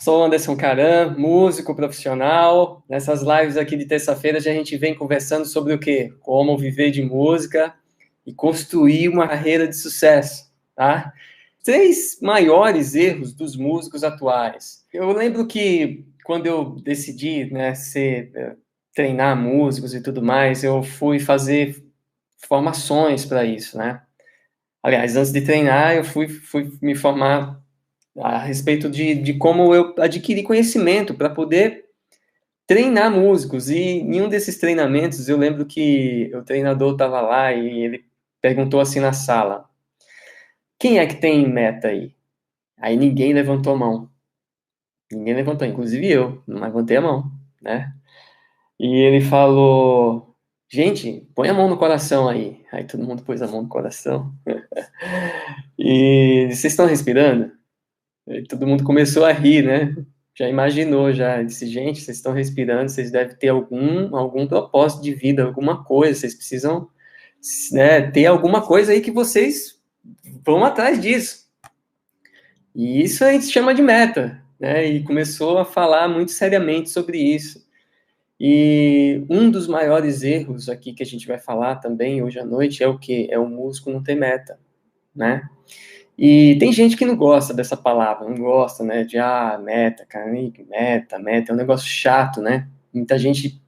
Sou Anderson Caram, músico profissional. Nessas lives aqui de terça-feira a gente vem conversando sobre o quê? Como viver de música e construir uma carreira de sucesso, tá? 3 maiores erros dos músicos atuais. Eu lembro que quando eu decidi, né, treinar músicos e tudo mais, eu fui fazer formações para isso, né? Aliás, antes de treinar, eu fui me formar a respeito de como eu adquiri conhecimento para poder treinar músicos. E em um desses treinamentos, eu lembro que o treinador estava lá e ele perguntou assim na sala: quem é que tem meta aí? Aí ninguém levantou a mão. Ninguém levantou, inclusive eu, não levantei a mão, né? E ele falou: gente, põe a mão no coração aí. Aí todo mundo pôs a mão no coração. E vocês estão respirando? E todo mundo começou a rir, né? Já imaginou, já. Disse, gente, vocês estão respirando, vocês devem ter algum propósito de vida, alguma coisa, vocês precisam, né, ter alguma coisa aí que vocês vão atrás disso. E isso a gente chama de meta, né? E começou a falar muito seriamente sobre isso. E um dos maiores erros aqui que a gente vai falar também hoje à noite é o quê? É o músico não ter meta, né? E tem gente que não gosta dessa palavra, não gosta, né, de, meta, cara, meta, é um negócio chato, né? Muita gente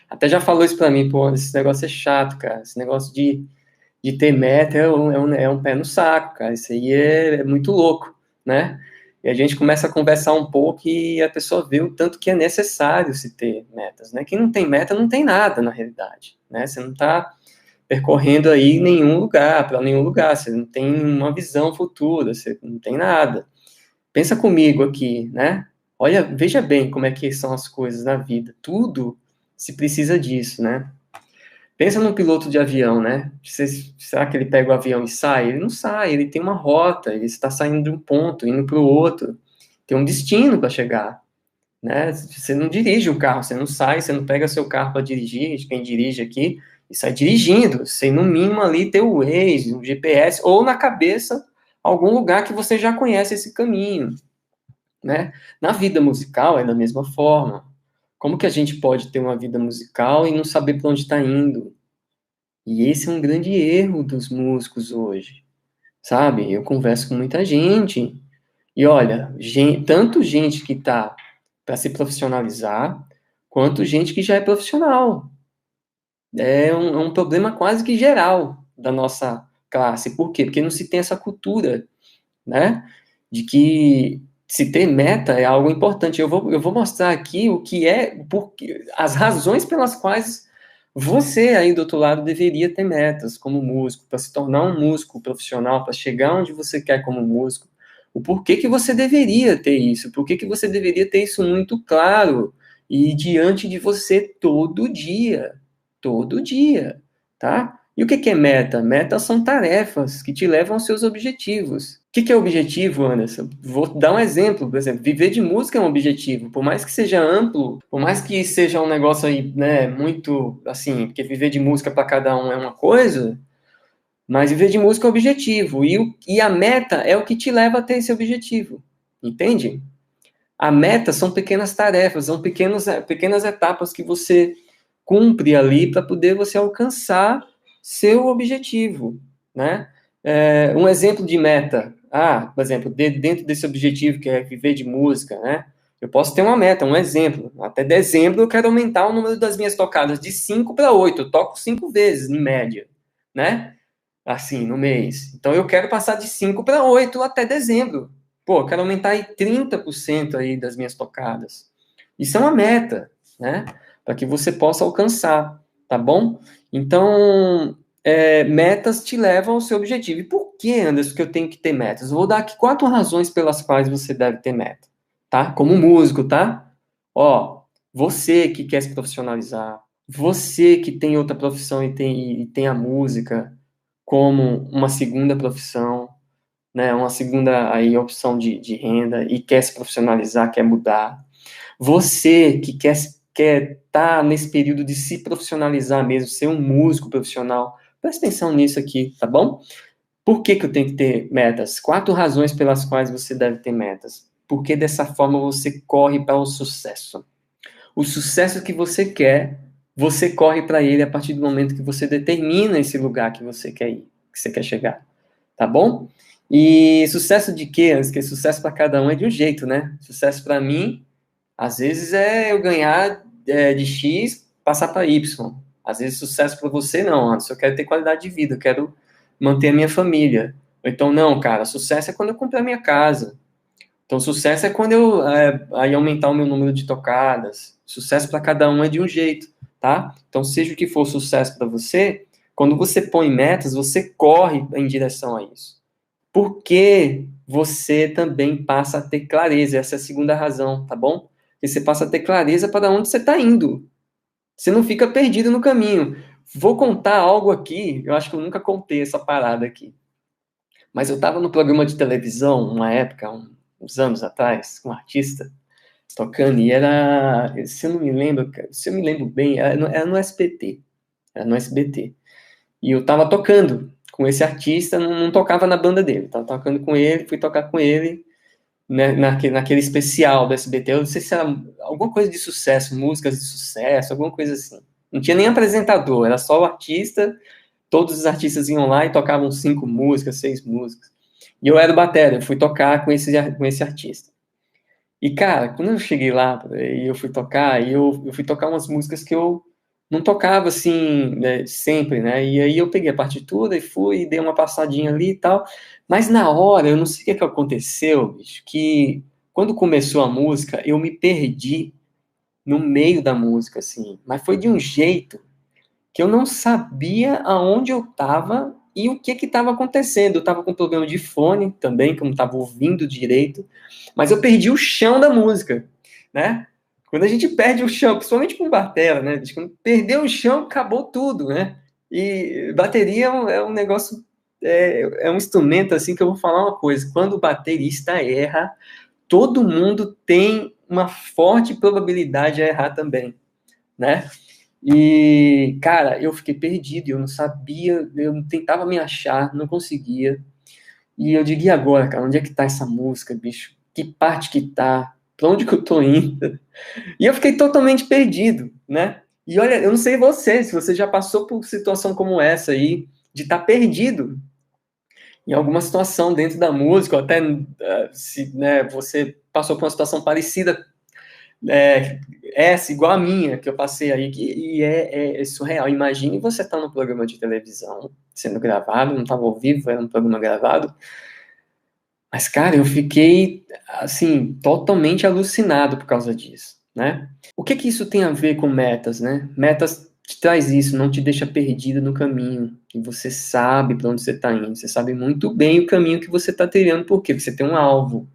até já falou isso pra mim, pô, esse negócio é chato, cara, esse negócio de ter meta é um pé no saco, cara, isso aí é muito louco, né? E a gente começa a conversar um pouco e a pessoa vê o tanto que é necessário se ter metas, né? Quem não tem meta não tem nada, na realidade, né? Você não tá percorrendo aí nenhum lugar, para nenhum lugar, você não tem uma visão futura, você não tem nada. Pensa comigo aqui, né? Olha, veja bem como é que são as coisas na vida. Tudo se precisa disso, né? Pensa num piloto de avião, né? Será que ele pega o avião e sai? Ele não sai, ele tem uma rota, ele está saindo de um ponto, indo para o outro. Tem um destino para chegar, né? Você não dirige o carro, você não sai, você não pega seu carro para dirigir, quem dirige aqui, e sai dirigindo, sem no mínimo ali ter o Waze, o GPS, ou na cabeça, algum lugar que você já conhece esse caminho, né? Na vida musical é da mesma forma. Como que a gente pode ter uma vida musical e não saber para onde está indo? E esse é um grande erro dos músicos hoje, sabe? Eu converso com muita gente, e olha, tanto gente que está para se profissionalizar, quanto gente que já é profissional. É um problema quase que geral da nossa classe. Por quê? Porque não se tem essa cultura, né? De que se ter meta é algo importante. Eu vou mostrar aqui o que as razões pelas quais você aí do outro lado deveria ter metas como músico, para se tornar um músico profissional, para chegar onde você quer como músico. O porquê que você deveria ter isso, por que você deveria ter isso muito claro e diante de você todo dia, tá? E o que é meta? Metas são tarefas que te levam aos seus objetivos. O que é objetivo, Anderson? Vou dar um exemplo, por exemplo, viver de música é um objetivo, por mais que seja amplo, por mais que seja um negócio aí, né, muito, assim, porque viver de música para cada um é uma coisa, mas viver de música é um objetivo, e a meta é o que te leva a ter esse objetivo, entende? A meta são pequenas tarefas, são pequenas etapas que você cumpre ali para poder você alcançar seu objetivo, né? Um exemplo de meta, por exemplo, dentro desse objetivo que é viver de música, né? Eu posso ter uma meta, um exemplo. Até dezembro eu quero aumentar o número das minhas tocadas de 5 para 8. Eu toco 5 vezes, em média, né? Assim, no mês. Então eu quero passar de 5 para 8 até dezembro. Pô, eu quero aumentar aí 30% aí das minhas tocadas. Isso é uma meta, né? Para que você possa alcançar, tá bom? Então, metas te levam ao seu objetivo. E por que, Anderson, que eu tenho que ter metas? Eu vou dar aqui 4 razões pelas quais você deve ter meta, tá? Como músico, tá? Ó, você que quer se profissionalizar, você que tem outra profissão e tem a música como uma segunda profissão, né? Uma segunda aí opção de renda e quer se profissionalizar, quer mudar. Você que quer estar nesse período de se profissionalizar mesmo, ser um músico profissional, presta atenção nisso aqui, tá bom? Por que eu tenho que ter metas? 4 razões pelas quais você deve ter metas. porque dessa forma você corre para o sucesso. O sucesso que você quer, você corre para ele a partir do momento que você determina esse lugar que você quer ir, que você quer chegar, tá bom? E sucesso de quê? Porque sucesso para cada um é de um jeito, né? Sucesso para mim, às vezes é eu ganhar de X, passar para Y. Às vezes sucesso para você, não, Anderson, eu quero ter qualidade de vida, eu quero manter a minha família. Ou então, não, cara, sucesso é quando eu comprar a minha casa. Então, sucesso é quando eu aí aumentar o meu número de tocadas. Sucesso para cada um é de um jeito, tá? Então, seja o que for sucesso para você, quando você põe metas, você corre em direção a isso. Porque você também passa a ter clareza. Essa é a segunda razão, tá bom? Porque você passa a ter clareza para onde você está indo. Você não fica perdido no caminho. Vou contar algo aqui, eu acho que eu nunca contei essa parada aqui. Mas eu estava no programa de televisão, uma época, uns anos atrás, com um artista tocando, e era, se eu não me lembro, se eu me lembro bem, era no SBT, era no SBT. E eu estava tocando com esse artista, não tocava na banda dele, estava tocando com ele, fui tocar com ele, né, naquele especial do SBT, eu não sei se era alguma coisa de sucesso, músicas de sucesso, alguma coisa assim. Não tinha nem apresentador, era só o artista, todos os artistas iam lá e tocavam 5 músicas, 6 músicas. E eu era o batera, eu fui tocar com esse artista. E, cara, quando eu cheguei lá e eu fui tocar, eu fui tocar umas músicas que eu não tocava, assim, né, sempre, né? E aí eu peguei a partitura e fui, dei uma passadinha ali e tal. Mas na hora, eu não sei o que aconteceu, bicho, que quando começou a música, eu me perdi no meio da música, assim. Mas foi de um jeito que eu não sabia aonde eu estava e o que estava acontecendo. Eu estava com problema de fone também, que eu não estava ouvindo direito, mas eu perdi o chão da música, né? Quando a gente perde o chão, principalmente com batera, né? Quando perdeu o chão, acabou tudo, né? E bateria é um negócio, é um instrumento, assim, que eu vou falar uma coisa. Quando o baterista erra, todo mundo tem uma forte probabilidade de errar também, né? E, cara, eu fiquei perdido, eu não sabia, eu tentava me achar, não conseguia. E eu digo, e agora, cara, onde é que tá essa música, bicho? Que parte que tá? Pra onde que eu tô indo? E eu fiquei totalmente perdido, né? E olha, eu não sei você, se você já passou por situação como essa aí, de estar perdido em alguma situação dentro da música, ou até se né, você passou por uma situação parecida essa, igual a minha, que eu passei aí, e é surreal. Imagine você estar no programa de televisão, sendo gravado, não estava ao vivo, era um programa gravado, mas, cara, eu fiquei, assim, totalmente alucinado por causa disso, né? O que que isso tem a ver com metas, né? Metas te traz isso, não te deixa perdido no caminho, e você sabe para onde você está indo, você sabe muito bem o caminho que você está trilhando, porque você tem um alvo,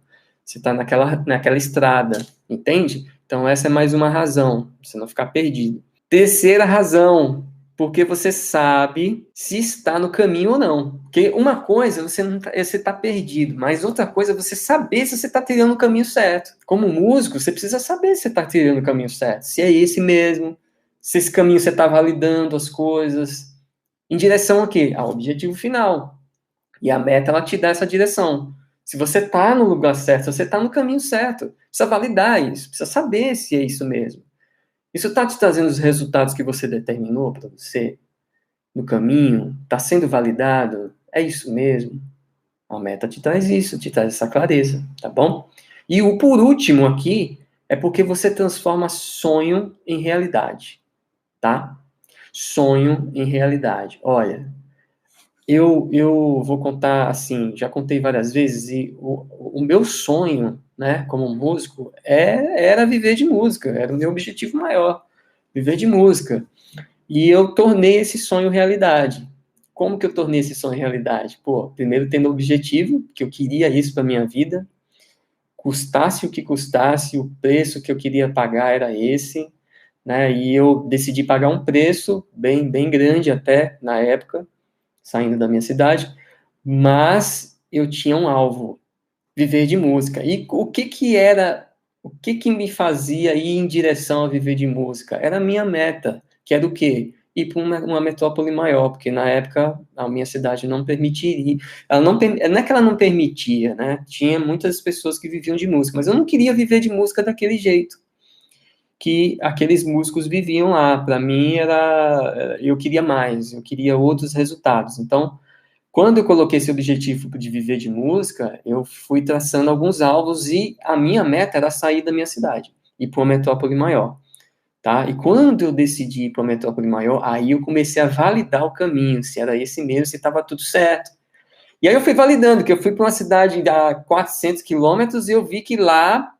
você está naquela estrada, entende? Então, essa é mais uma razão, pra você não ficar perdido. Terceira razão, porque você sabe se está no caminho ou não. Porque uma coisa você tá perdido, mas outra coisa é você saber se você está trilhando o caminho certo. Como músico, você precisa saber se você está trilhando o caminho certo, se é esse mesmo, se esse caminho você está validando as coisas. Em direção a quê? Ao objetivo final. E a meta, ela te dá essa direção. Se você está no lugar certo, se você está no caminho certo, precisa validar isso, precisa saber se é isso mesmo. Isso está te trazendo os resultados que você determinou para você no caminho? Está sendo validado? É isso mesmo? A meta te traz isso, te traz essa clareza, tá bom? E o por último aqui é porque você transforma sonho em realidade, tá? Sonho em realidade. Olha, eu vou contar assim, já contei várias vezes, e o meu sonho, né, como músico, era viver de música, era o meu objetivo maior, viver de música. E eu tornei esse sonho realidade. Como que eu tornei esse sonho realidade? Pô, primeiro tendo o objetivo, que eu queria isso para minha vida, custasse o que custasse, o preço que eu queria pagar era esse, né? E eu decidi pagar um preço bem grande até na época, saindo da minha cidade, mas eu tinha um alvo, viver de música. E o que que me fazia ir em direção a viver de música? Era a minha meta, que era o quê? ir para uma metrópole maior, porque na época a minha cidade não permitiria, não é que ela não permitia, né? Tinha muitas pessoas que viviam de música, mas eu não queria viver de música daquele jeito que aqueles músicos viviam lá. Para mim eu queria mais, eu queria outros resultados. Então, quando eu coloquei esse objetivo de viver de música, eu fui traçando alguns alvos e a minha meta era sair da minha cidade e ir para uma metrópole maior, tá? E quando eu decidi ir para uma metrópole maior, aí eu comecei a validar o caminho, se era esse mesmo, se estava tudo certo. E aí eu fui validando, que eu fui para uma cidade a 400 quilômetros e eu vi que lá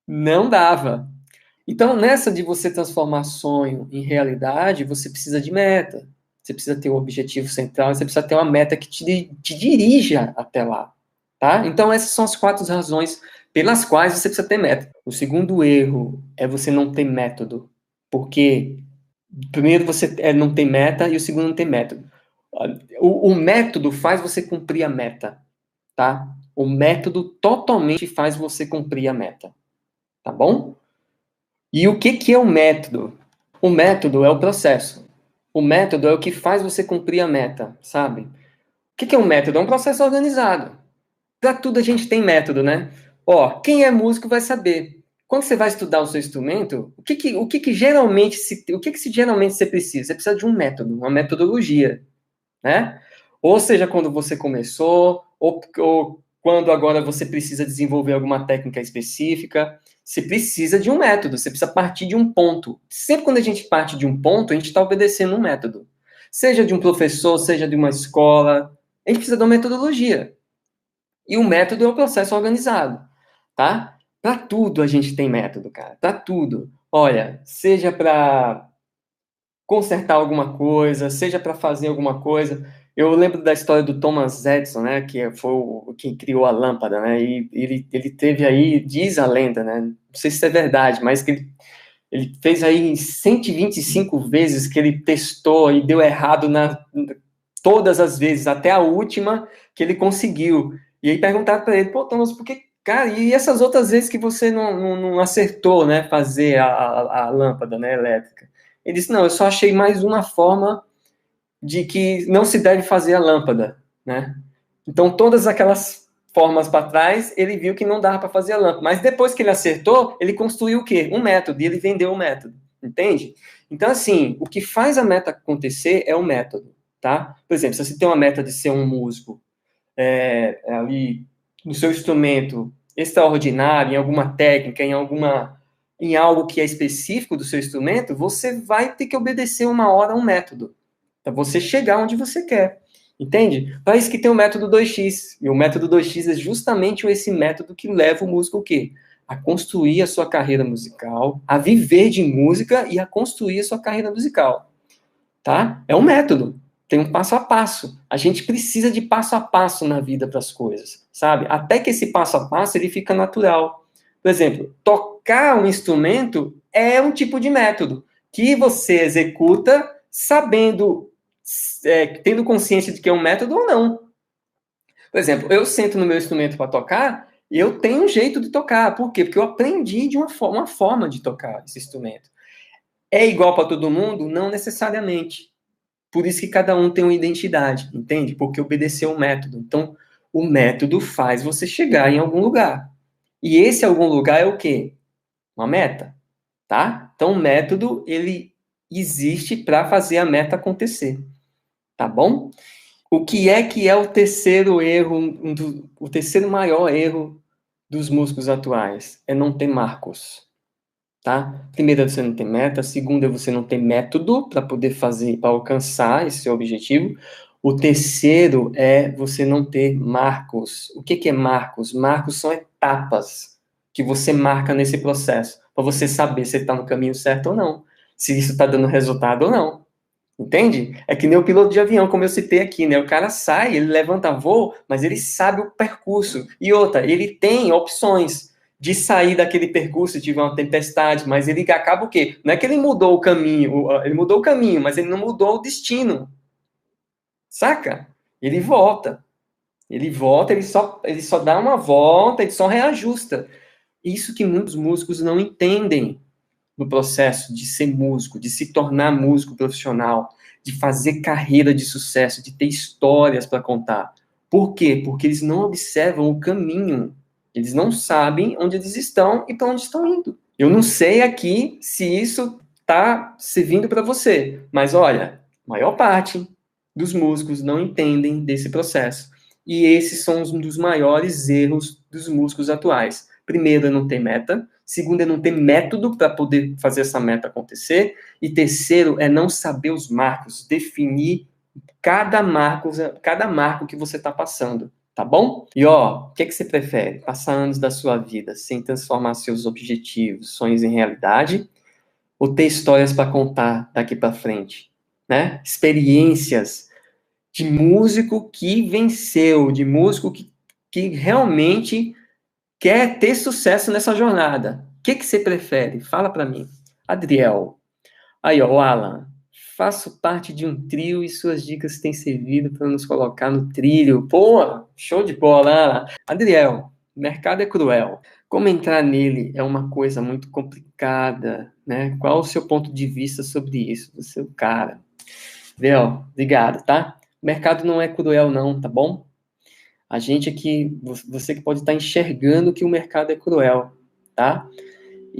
não dava. Então, nessa de você transformar sonho em realidade, você precisa de meta. Você precisa ter um objetivo central, você precisa ter uma meta que te dirija até lá, tá? Então, essas são as 4 razões pelas quais você precisa ter meta. O segundo erro é você não ter método. Porque, primeiro, você não tem meta e o segundo, não tem método. O método faz você cumprir a meta, tá? O método totalmente faz você cumprir a meta, tá bom? E o que é o método? O método é o processo. O método é o que faz você cumprir a meta, sabe? O que é um método? É um processo organizado. Para tudo a gente tem método, né? Ó, quem é músico vai saber. Quando você vai estudar o seu instrumento, o que geralmente você precisa? Você precisa de um método, uma metodologia, né? Ou seja, quando você começou, ou quando agora você precisa desenvolver alguma técnica específica, você precisa de um método, você precisa partir de um ponto. Sempre quando a gente parte de um ponto, a gente está obedecendo um método. Seja de um professor, seja de uma escola, a gente precisa de uma metodologia. E o método é o processo organizado, tá? Para tudo a gente tem método, cara. Para tudo. Olha, seja para consertar alguma coisa, seja para fazer alguma coisa. Eu lembro da história do Thomas Edison, né, que foi quem criou a lâmpada, né, e ele teve aí, diz a lenda, né, não sei se é verdade, mas que ele fez aí 125 vezes que ele testou e deu errado todas as vezes, até a última que ele conseguiu. E aí perguntaram para ele, pô, Thomas, por que, cara, e essas outras vezes que você não acertou, né, fazer a lâmpada, né, elétrica? Ele disse, não, eu só achei mais uma forma de que não se deve fazer a lâmpada, né? Então, todas aquelas formas para trás, ele viu que não dava para fazer a lâmpada. Mas depois que ele acertou, ele construiu o quê? Um método, e ele vendeu o método, entende? Então, assim, o que faz a meta acontecer é o método, tá? Por exemplo, se você tem uma meta de ser um músico ali no seu instrumento extraordinário, em alguma técnica, em algo que é específico do seu instrumento, você vai ter que obedecer uma hora a um método, para você chegar onde você quer. Entende? Para isso que tem o método 2x. E o método 2x é justamente esse método que leva o músico o quê? A construir a sua carreira musical, a viver de música e a construir a sua carreira musical. Tá? É um método. Tem um passo a passo. A gente precisa de passo a passo na vida para as coisas, sabe? Até que esse passo a passo ele fica natural. Por exemplo, tocar um instrumento é um tipo de método que você executa sabendo, tendo consciência de que é um método ou não. Por exemplo, eu sento no meu instrumento para tocar e eu tenho um jeito de tocar. Por quê? Porque eu aprendi de uma forma de tocar esse instrumento. É igual para todo mundo? Não necessariamente. Por isso que cada um tem uma identidade, entende? Porque obedeceu um método. Então, o método faz você chegar em algum lugar. E esse algum lugar é o quê? Uma meta, tá? Então, o método, ele existe para fazer a meta acontecer, tá bom? O que é o terceiro erro, o terceiro maior erro dos músicos atuais? É não ter marcos, tá? Primeiro, você não tem meta. Segundo, você não tem método para poder fazer, para alcançar esse seu objetivo. O terceiro é você não ter marcos. O que é marcos? Marcos são etapas que você marca nesse processo, para você saber se está no caminho certo ou não, se isso está dando resultado ou não. Entende? É que nem o piloto de avião, como eu citei aqui, né? O cara sai, ele levanta voo, mas ele sabe o percurso. E outra, ele tem opções de sair daquele percurso se tiver uma tempestade, mas ele acaba o quê? Não é que ele mudou o caminho, ele mudou o caminho, mas ele não mudou o destino. Saca? Ele volta. Ele volta, ele só dá uma volta, ele só reajusta. Isso que muitos músicos não entendem. no processo de ser músico, de se tornar músico profissional, de fazer carreira de sucesso, de ter histórias para contar. Por quê? Porque eles não observam o caminho. Eles não sabem onde eles estão e para onde estão indo. Eu não sei aqui se isso está servindo para você, mas olha, a maior parte dos músicos não entendem desse processo. E esses são um dos maiores erros dos músicos atuais. Primeiro, é não ter meta. Segundo, é não ter método para poder fazer essa meta acontecer. E terceiro, é não saber os marcos, definir cada marco que você está passando, tá bom? E ó, o que você prefere? Passar anos da sua vida sem transformar seus objetivos, sonhos em realidade? Ou ter histórias para contar daqui para frente, né? Experiências de músico que venceu, de músico que realmente quer ter sucesso nessa jornada. O que você prefere? Fala para mim. Adriel. Aí, ó, o Alan. Faço parte de um trio e suas dicas têm servido para nos colocar no trilho. Pô, show de bola, Alan. Adriel, o mercado é cruel. Como entrar nele é uma coisa muito complicada, né? Qual o seu ponto de vista sobre isso? Você é o cara. Adriel, obrigado, tá? O mercado não é cruel, não, tá bom? A gente aqui, você que pode estar enxergando que o mercado é cruel, tá?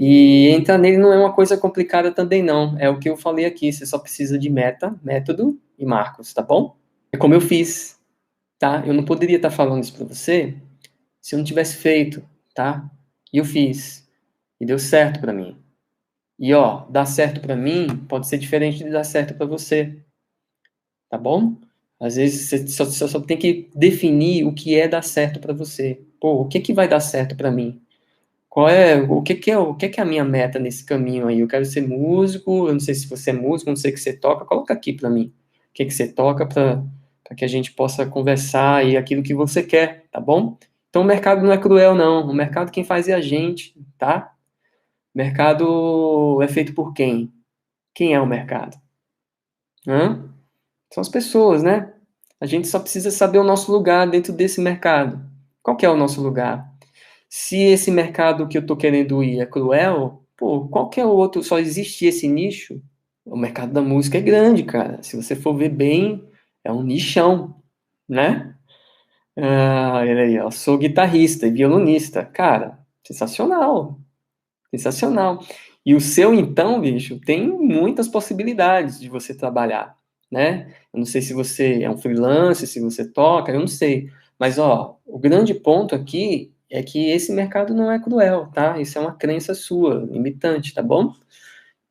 E entrar nele não é uma coisa complicada também, não. É o que eu falei aqui, você só precisa de meta, método e marcos, tá bom? É como eu fiz, tá? Eu não poderia estar falando isso para você se eu não tivesse feito, tá? E eu fiz. E deu certo para mim. E ó, dar certo para mim pode ser diferente de dar certo para você, tá bom? Às vezes você só tem que definir o que é dar certo para você. Pô, o que que vai dar certo para mim? Qual é, o que que é a minha meta nesse caminho aí? Eu quero ser músico, eu não sei se você é músico, não sei o que você toca, coloca aqui para mim. O que que você toca para que a gente possa conversar e aquilo que você quer, tá bom? Então o mercado não é cruel não, o mercado quem faz é a gente, tá? O mercado é feito por quem? Quem é o mercado? Hã? São as pessoas, né? A gente só precisa saber o nosso lugar dentro desse mercado. Qual que é o nosso lugar? Se esse mercado que eu tô querendo ir é cruel, pô, qual que é o outro? Só existe esse nicho? O mercado da música é grande, cara. Se você for ver bem, é um nichão, né? Ah, olha aí, ó. Sou guitarrista e violonista. Cara, sensacional. Sensacional. E o seu, então, bicho, tem muitas possibilidades de você trabalhar, né? Eu não sei se você é um freelancer, se você toca, eu não sei. Mas, ó, o grande ponto aqui é que esse mercado não é cruel, tá? Isso é uma crença sua, limitante, tá bom?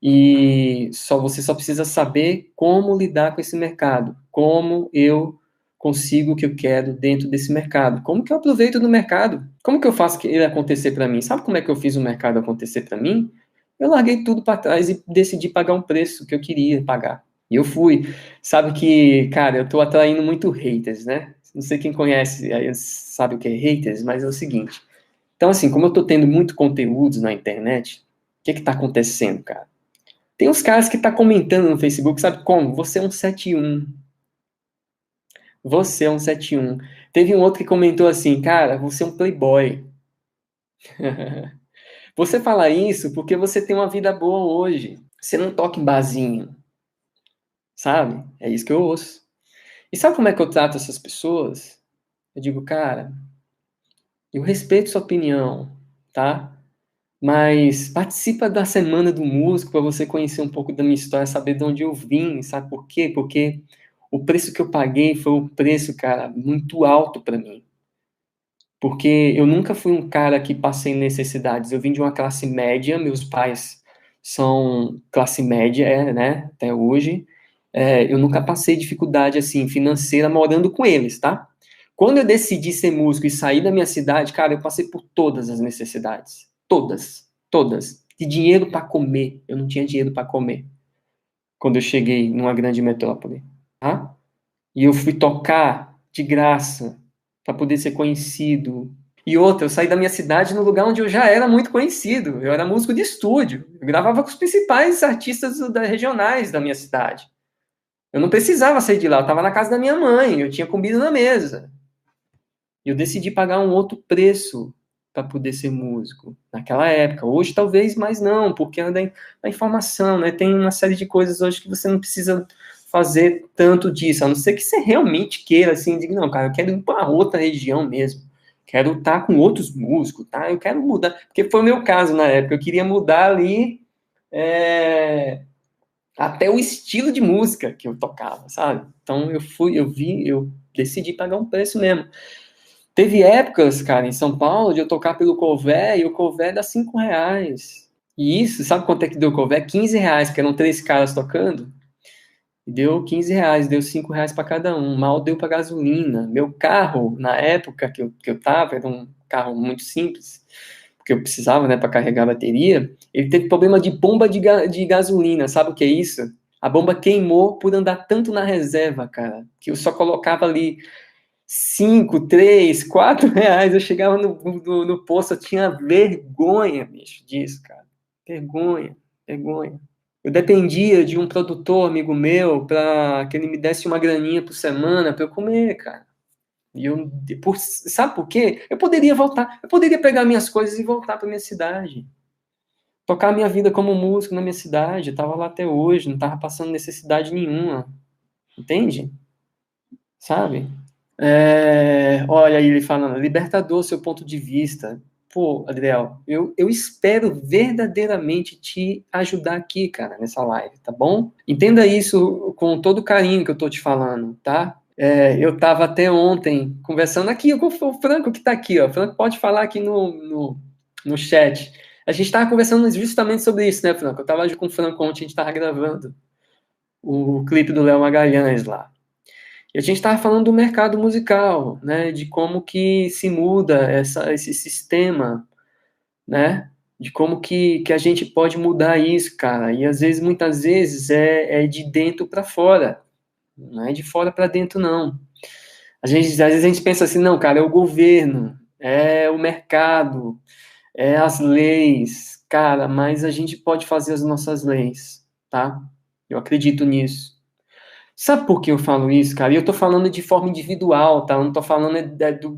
E você só precisa saber como lidar com esse mercado, como eu consigo o que eu quero dentro desse mercado, como que eu aproveito do mercado, como que eu faço ele acontecer para mim. Sabe como é que eu fiz o mercado acontecer para mim? Eu larguei tudo para trás e decidi pagar um preço que eu queria pagar. E eu fui. Sabe que, cara, eu tô atraindo muito haters, né? Não sei quem conhece, sabe o que é haters, mas é o seguinte. Então, assim, como eu tô tendo muito conteúdo na internet, o que que tá acontecendo, cara? Tem uns caras que tá comentando no Facebook, sabe como? Você é um 71. Você é um 71. Teve um outro que comentou assim, cara, você é um playboy. Você fala isso porque você tem uma vida boa hoje. Você não toca em barzinho, sabe? É isso que eu ouço. E sabe como é que eu trato essas pessoas? Eu digo, cara, eu respeito sua opinião, tá? Mas participa da Semana do Músico para você conhecer um pouco da minha história, saber de onde eu vim, sabe por quê? Porque o preço que eu paguei foi um preço, cara, muito alto para mim. Porque eu nunca fui um cara que passei necessidades. Eu vim de uma classe média, meus pais são classe média, né, até hoje. Eu nunca passei dificuldade, assim, financeira morando com eles, tá? Quando eu decidi ser músico e sair da minha cidade, cara, eu passei por todas as necessidades. Todas, todas. De dinheiro para comer. Eu não tinha dinheiro para comer quando eu cheguei numa grande metrópole, tá? E eu fui tocar de graça para poder ser conhecido. E outra, eu saí da minha cidade no lugar onde eu já era muito conhecido. Eu era músico de estúdio. Eu gravava com os principais artistas regionais da minha cidade. Eu não precisava sair de lá, eu estava na casa da minha mãe, eu tinha comida na mesa. E eu decidi pagar um outro preço para poder ser músico naquela época. Hoje talvez mais não, porque é da informação, né? Tem uma série de coisas hoje que você não precisa fazer tanto disso, a não ser que você realmente queira, assim, diga, não, cara, eu quero ir para outra região mesmo, quero estar com outros músicos, tá? Eu quero mudar, porque foi o meu caso na época, eu queria mudar ali até o estilo de música que eu tocava, sabe? Então eu decidi pagar um preço mesmo. Teve épocas, cara, em São Paulo, de eu tocar pelo Cové, e o Cové dá R$ 5. E isso, sabe quanto é que deu o Cové? R$ 15, que eram 3 caras tocando. E deu R$ 15, deu R$ 5 para cada um. Mal deu para gasolina. Meu carro, na época que eu tava, era um carro muito simples, porque eu precisava, né, para carregar a bateria. Ele teve problema de bomba de gasolina. Sabe o que é isso? A bomba queimou por andar tanto na reserva, cara, que eu só colocava ali 5, 3, R$ 4. Eu chegava no posto, eu tinha vergonha, bicho, disso, cara. Vergonha, vergonha. Eu dependia de um produtor amigo meu para que ele me desse uma graninha por semana para eu comer, cara. E sabe por quê? Eu poderia voltar, eu poderia pegar minhas coisas e voltar para minha cidade. Tocar minha vida como músico na minha cidade, eu tava lá até hoje, não tava passando necessidade nenhuma. Entende? Sabe? Olha ele falando, libertador, seu ponto de vista. Pô, Adriel, eu espero verdadeiramente te ajudar aqui, cara, nessa live, tá bom? Entenda isso com todo o carinho que eu tô te falando, tá? Eu tava até ontem conversando aqui com o Franco, que tá aqui, ó. O Franco pode falar aqui no chat. A gente tava conversando justamente sobre isso, né, Franco? Eu tava com o Franco ontem, a gente tava gravando o clipe do Léo Magalhães lá. E a gente estava falando do mercado musical, né, de como que se muda esse sistema, né, de como que a gente pode mudar isso, cara. E às vezes, muitas vezes, é de dentro para fora, não é de fora para dentro, não. Às vezes a gente pensa assim, não, cara, é o governo, é o mercado, é as leis, cara, mas a gente pode fazer as nossas leis, tá? Eu acredito nisso. Sabe por que eu falo isso, cara? E eu tô falando de forma individual, tá? Eu não tô falando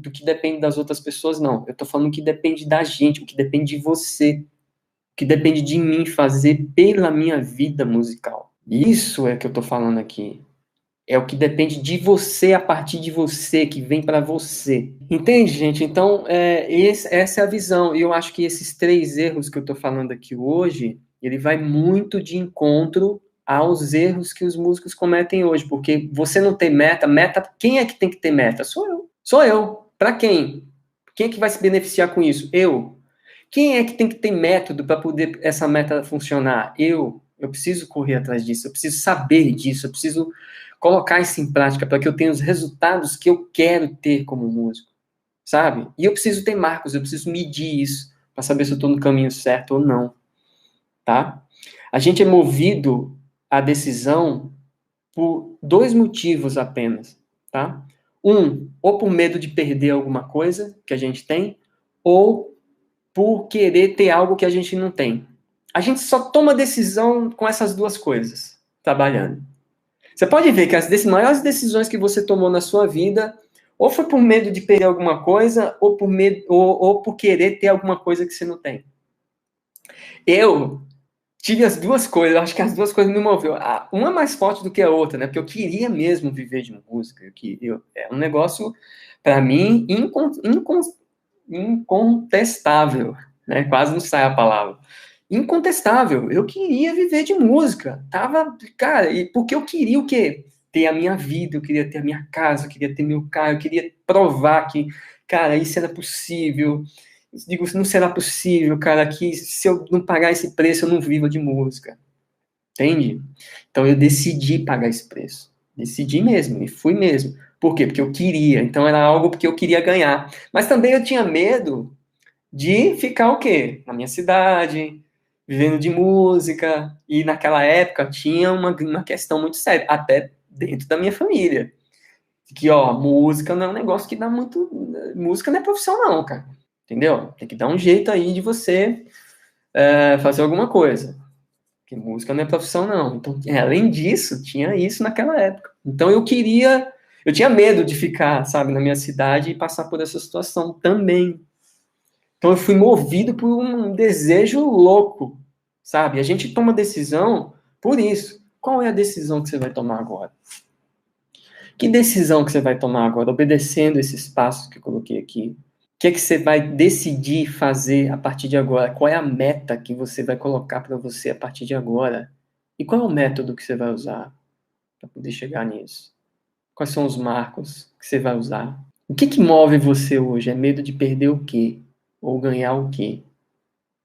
do que depende das outras pessoas, não. Eu tô falando que depende da gente, o que depende de você, o que depende de mim fazer pela minha vida musical. Isso é que eu tô falando aqui. É o que depende de você, a partir de você, que vem para você. Entende, gente? Então, essa é a visão. E eu acho que esses 3 erros que eu tô falando aqui hoje, ele vai muito de encontro aos erros que os músicos cometem hoje, porque você não tem meta, quem é que tem que ter meta? Sou eu. Sou eu. Para quem? Quem é que vai se beneficiar com isso? Eu. Quem é que tem que ter método para poder essa meta funcionar? Eu. Eu preciso correr atrás disso, eu preciso saber disso, eu preciso colocar isso em prática para que eu tenha os resultados que eu quero ter como músico, sabe? E eu preciso ter marcos, eu preciso medir isso para saber se eu estou no caminho certo ou não, tá? A gente é movido à decisão por 2 motivos apenas, tá? Ou por medo de perder alguma coisa que a gente tem, ou por querer ter algo que a gente não tem. A gente só toma decisão com essas 2 coisas, trabalhando. Você pode ver que as maiores decisões que você tomou na sua vida, ou foi por medo de perder alguma coisa, ou por medo, ou por querer ter alguma coisa que você não tem. Eu tive as 2 coisas, eu acho que as 2 coisas me moveu. Uma mais forte do que a outra, né? Porque eu queria mesmo viver de música. É um negócio, para mim, incontestável, né? Quase não sai a palavra. Incontestável. Eu queria viver de música. Cara, e porque eu queria o quê? Ter a minha vida, eu queria ter a minha casa, eu queria ter meu carro, eu queria provar que, cara, isso era possível. Eu digo, não será possível, cara, que se eu não pagar esse preço, eu não vivo de música. Entende? Então eu decidi pagar esse preço. Decidi mesmo, e fui mesmo. Por quê? Porque eu queria. Então era algo porque eu queria ganhar. Mas também eu tinha medo de ficar o quê? Na minha cidade, vivendo de música. E naquela época tinha uma questão muito séria, até dentro da minha família. Que, ó, música não é um negócio que dá muito. Música não é profissão, não, cara. Entendeu? Tem que dar um jeito aí de você fazer alguma coisa. Porque música não é profissão, não. Então, além disso, tinha isso naquela época. Então, eu tinha medo de ficar, sabe, na minha cidade e passar por essa situação também. Então eu fui movido por um desejo louco, sabe? A gente toma decisão por isso. Qual é a decisão que você vai tomar agora? Que decisão que você vai tomar agora, obedecendo esses passos que eu coloquei aqui? O que é que você vai decidir fazer a partir de agora? Qual é a meta que você vai colocar para você a partir de agora? E qual é o método que você vai usar para poder chegar nisso? Quais são os marcos que você vai usar? O que que move você hoje? É medo de perder o quê? Ou ganhar o quê?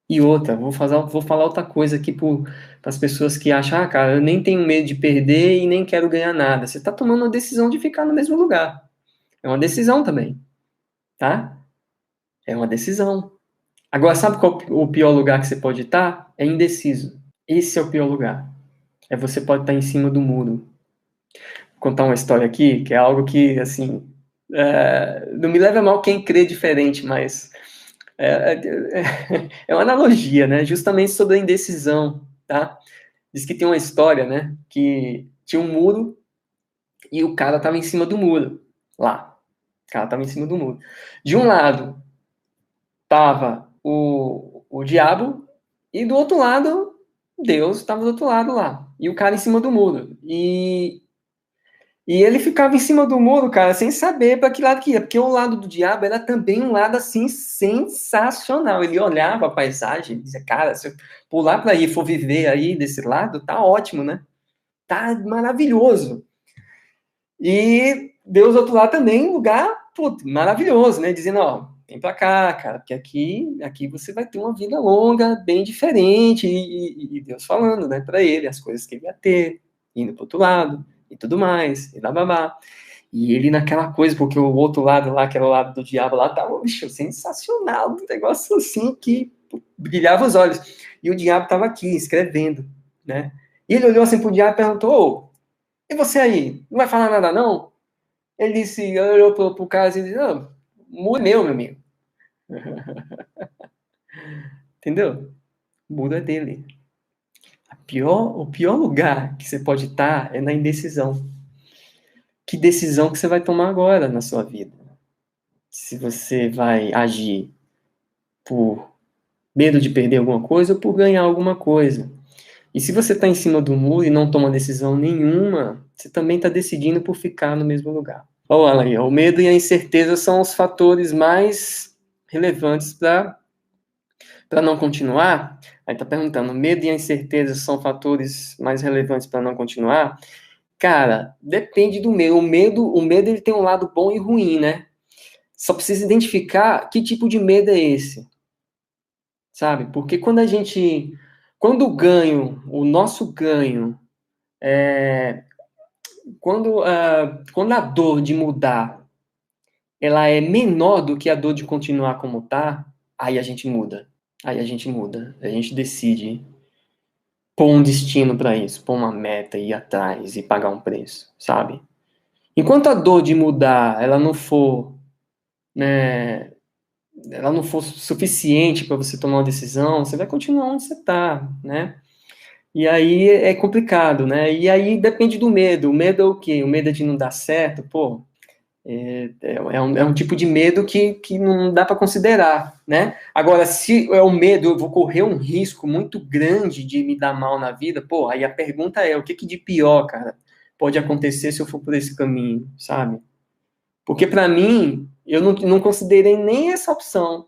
E outra, vou falar outra coisa aqui para as pessoas que acham, ah, cara, eu nem tenho medo de perder e nem quero ganhar nada. Você está tomando uma decisão de ficar no mesmo lugar. É uma decisão também, tá? É uma decisão. Agora, sabe qual o pior lugar que você pode estar? É indeciso. Esse é o pior lugar. É você pode estar em cima do muro. Vou contar uma história aqui, que é algo que, assim, não me leva a mal quem crê diferente, mas é uma analogia, né? Justamente sobre a indecisão, tá? Diz que tem uma história, né? Que tinha um muro e o cara estava em cima do muro, lá. O cara estava em cima do muro. De um lado tava o diabo e do outro lado Deus estava do outro lado lá. E o cara em cima do muro. E ele ficava em cima do muro, cara, sem saber para que lado que ia, porque o lado do diabo era também um lado assim sensacional. Ele olhava a paisagem e dizia, cara, se eu pular para aí e for viver aí desse lado, tá ótimo, né? Tá maravilhoso. E Deus do outro lado também, um lugar putz, maravilhoso, né? Dizendo, ó, vem pra cá, cara, porque aqui você vai ter uma vida longa, bem diferente. E Deus falando, né, pra ele, as coisas que ele ia ter, indo pro outro lado, e tudo mais, e bababá. E ele naquela coisa, porque o outro lado lá, que era o lado do diabo lá, tava, bicho, sensacional, um negócio assim que brilhava os olhos. E o diabo tava aqui, escrevendo, né? E ele olhou assim pro diabo e perguntou, ô, e você aí, não vai falar nada não? Ele disse, olhou pro cara e disse, não, o muro é meu amigo. Entendeu? O muro é dele. O pior lugar que você pode estar é na indecisão. Que decisão que você vai tomar agora na sua vida? Se você vai agir por medo de perder alguma coisa ou por ganhar alguma coisa. E se você está em cima do muro e não toma decisão nenhuma, você também está decidindo por ficar no mesmo lugar. Olha aí, o medo e a incerteza são os fatores mais relevantes para não continuar. Aí está perguntando, medo e a incerteza são fatores mais relevantes para não continuar? Cara, depende do medo. O medo ele tem um lado bom e ruim, né? Só precisa identificar que tipo de medo é esse, sabe? Porque quando o nosso ganho, quando a dor de mudar ela é menor do que a dor de continuar como tá, aí a gente muda. Aí a gente muda. A gente decide pôr um destino para isso, pôr uma meta, ir atrás e pagar um preço, sabe? Enquanto a dor de mudar, né, ela não for suficiente para você tomar uma decisão, você vai continuar onde você tá, né? E aí é complicado, né? E aí depende do medo. O medo é o quê? O medo é de não dar certo? Pô, é um tipo de medo que não dá para considerar, né? Agora, se é o medo, eu vou correr um risco muito grande de me dar mal na vida, pô, aí a pergunta é, o que de pior, cara, pode acontecer se eu for por esse caminho, sabe? Porque para mim, eu não considerei nem essa opção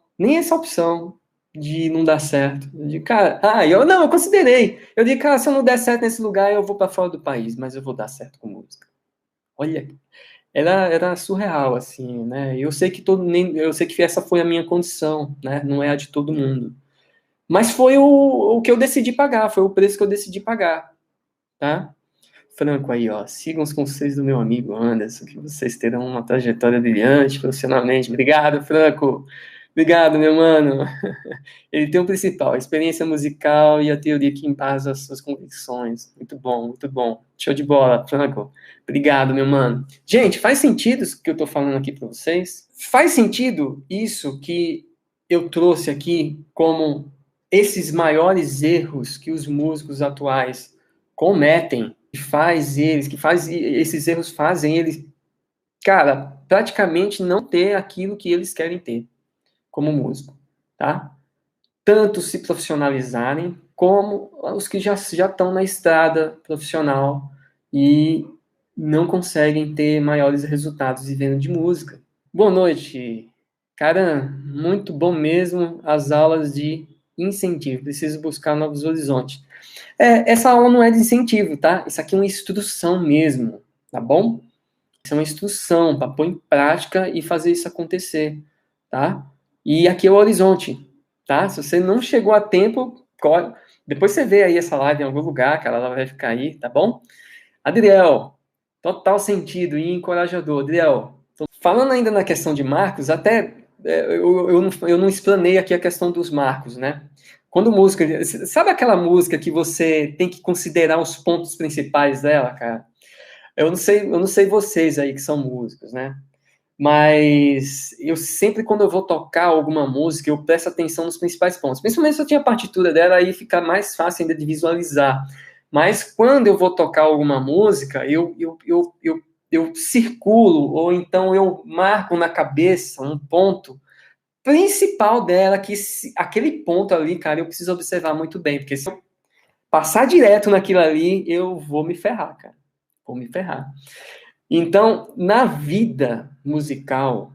de não dar certo. De cara, eu considerei. Eu disse, cara, se eu não der certo nesse lugar, eu vou para fora do país, mas eu vou dar certo com música. Olha, era surreal, assim, né? Eu sei que essa foi a minha condição, né? Não é a de todo mundo. Mas foi o que eu decidi pagar, foi o preço que eu decidi pagar, tá? Franco aí, ó, sigam os conselhos do meu amigo Anderson, que vocês terão uma trajetória brilhante profissionalmente. Obrigado, Franco. Obrigado, meu mano. Ele tem o principal, a experiência musical e a teoria que embasa as suas convicções. Muito bom, muito bom. Show de bola, Franco. Obrigado, meu mano. Gente, faz sentido isso que eu tô falando aqui para vocês? Faz sentido isso que eu trouxe aqui como esses maiores erros que os músicos atuais cometem, esses erros fazem eles, cara, praticamente não ter aquilo que eles querem ter como músico. tá? Tanto se profissionalizarem, como os que já estão na estrada profissional e não conseguem ter maiores resultados vivendo de música. Boa noite. Cara, muito bom mesmo as aulas de incentivo. Preciso buscar novos horizontes. Essa aula não é de incentivo, tá? Isso aqui é uma instrução mesmo, tá bom? Isso é uma instrução para pôr em prática e fazer isso acontecer, tá? E aqui é o horizonte, tá? Se você não chegou a tempo, depois você vê aí essa live em algum lugar, cara, ela vai ficar aí, tá bom? Adriel, total sentido e encorajador. Adriel, falando ainda na questão de marcos, até eu não explanei aqui a questão dos marcos, né? Quando música, sabe aquela música que você tem que considerar os pontos principais dela, cara? Eu não sei vocês aí que são músicos, né? Mas eu sempre, quando eu vou tocar alguma música, eu presto atenção nos principais pontos. Principalmente se eu tinha a partitura dela, aí fica mais fácil ainda de visualizar. Mas quando eu vou tocar alguma música, eu circulo, ou então eu marco na cabeça um ponto principal dela, que aquele ponto ali, cara, eu preciso observar muito bem, porque se eu passar direto naquilo ali, eu vou me ferrar, cara. Vou me ferrar. Então, na vida musical,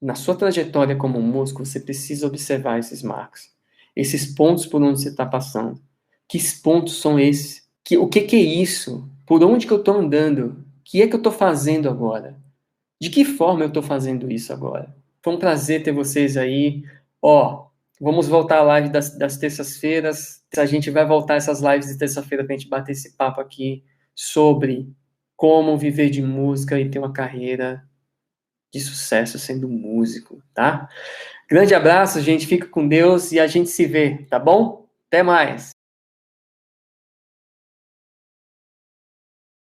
na sua trajetória como músico, você precisa observar esses marcos, esses pontos por onde você está passando. Que pontos são esses? O que é isso? Por onde que eu estou andando? O que é que eu estou fazendo agora? De que forma eu estou fazendo isso agora? Foi um prazer ter vocês aí. Ó, vamos voltar à live das terças-feiras. A gente vai voltar essas lives de terça-feira para a gente bater esse papo aqui sobre como viver de música e ter uma carreira de sucesso sendo músico, tá? Grande abraço, gente. Fica com Deus e a gente se vê, tá bom? Até mais.